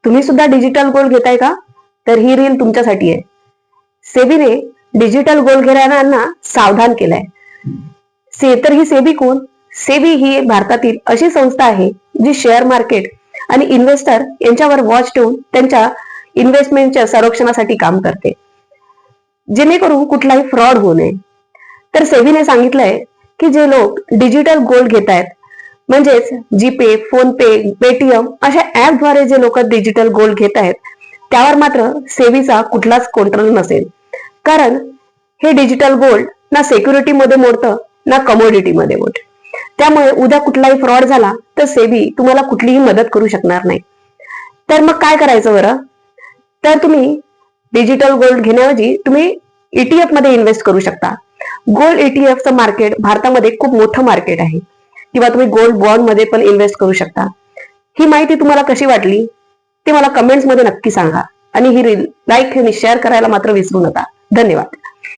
तुम्ही सुद्धा digital gold घेताय का? तर ही रील तुमच्यासाठी आहे. सेबीने डिजिटल गोल्ड घेणाऱ्यांना सावधान केलंय. तर ही सेबी कोण? सेबी ही भारतातील अशी संस्था आहे जी शेअर मार्केट आणि इन्व्हेस्टर यांच्यावर वॉच ठेवून त्यांच्या इन्व्हेस्टमेंटच्या संरक्षणासाठी काम करते, जेणेकरून कुठलाही फ्रॉड होऊ नये. तर सेबीने सांगितलंय की जे लोक डिजिटल गोल्ड घेत आहेत, म्हणजेच जीपे, फोन पे, पेटीएम अशा ऍपद्वारे जे लोक डिजिटल गोल्ड घेत आहेत, त्यावर मात्र सेबीचा कुठलाच कंट्रोल नसेल. कारण हे डिजिटल गोल्ड ना सिक्युरिटी मध्ये मोडतं ना कमोडिटी मध्ये मोडतं. त्यामुळे उद्या कुठलाही फ्रॉड झाला तर सेबी तुम्हाला कुठलीही मदत करू शकणार नाही. तर मग काय करायचं बरं? तर तुम्ही डिजिटल गोल्ड घेण्याऐवजी तुम्ही ईटीएफ मध्ये इन्व्हेस्ट करू शकता. गोल्ड ईटीएफचं मार्केट भारतामध्ये खूप मोठं मार्केट आहे. किंवा तुम्ही गोल्ड बॉन्ड मध्ये पण इन्व्हेस्ट करू शकता. ही माहिती तुम्हाला कशी वाटली ते मला कमेंट्स मध्ये नक्की सांगा. आणि ही रील लाईक आणि शेअर करायला मात्र विसरू नका. धन्यवाद.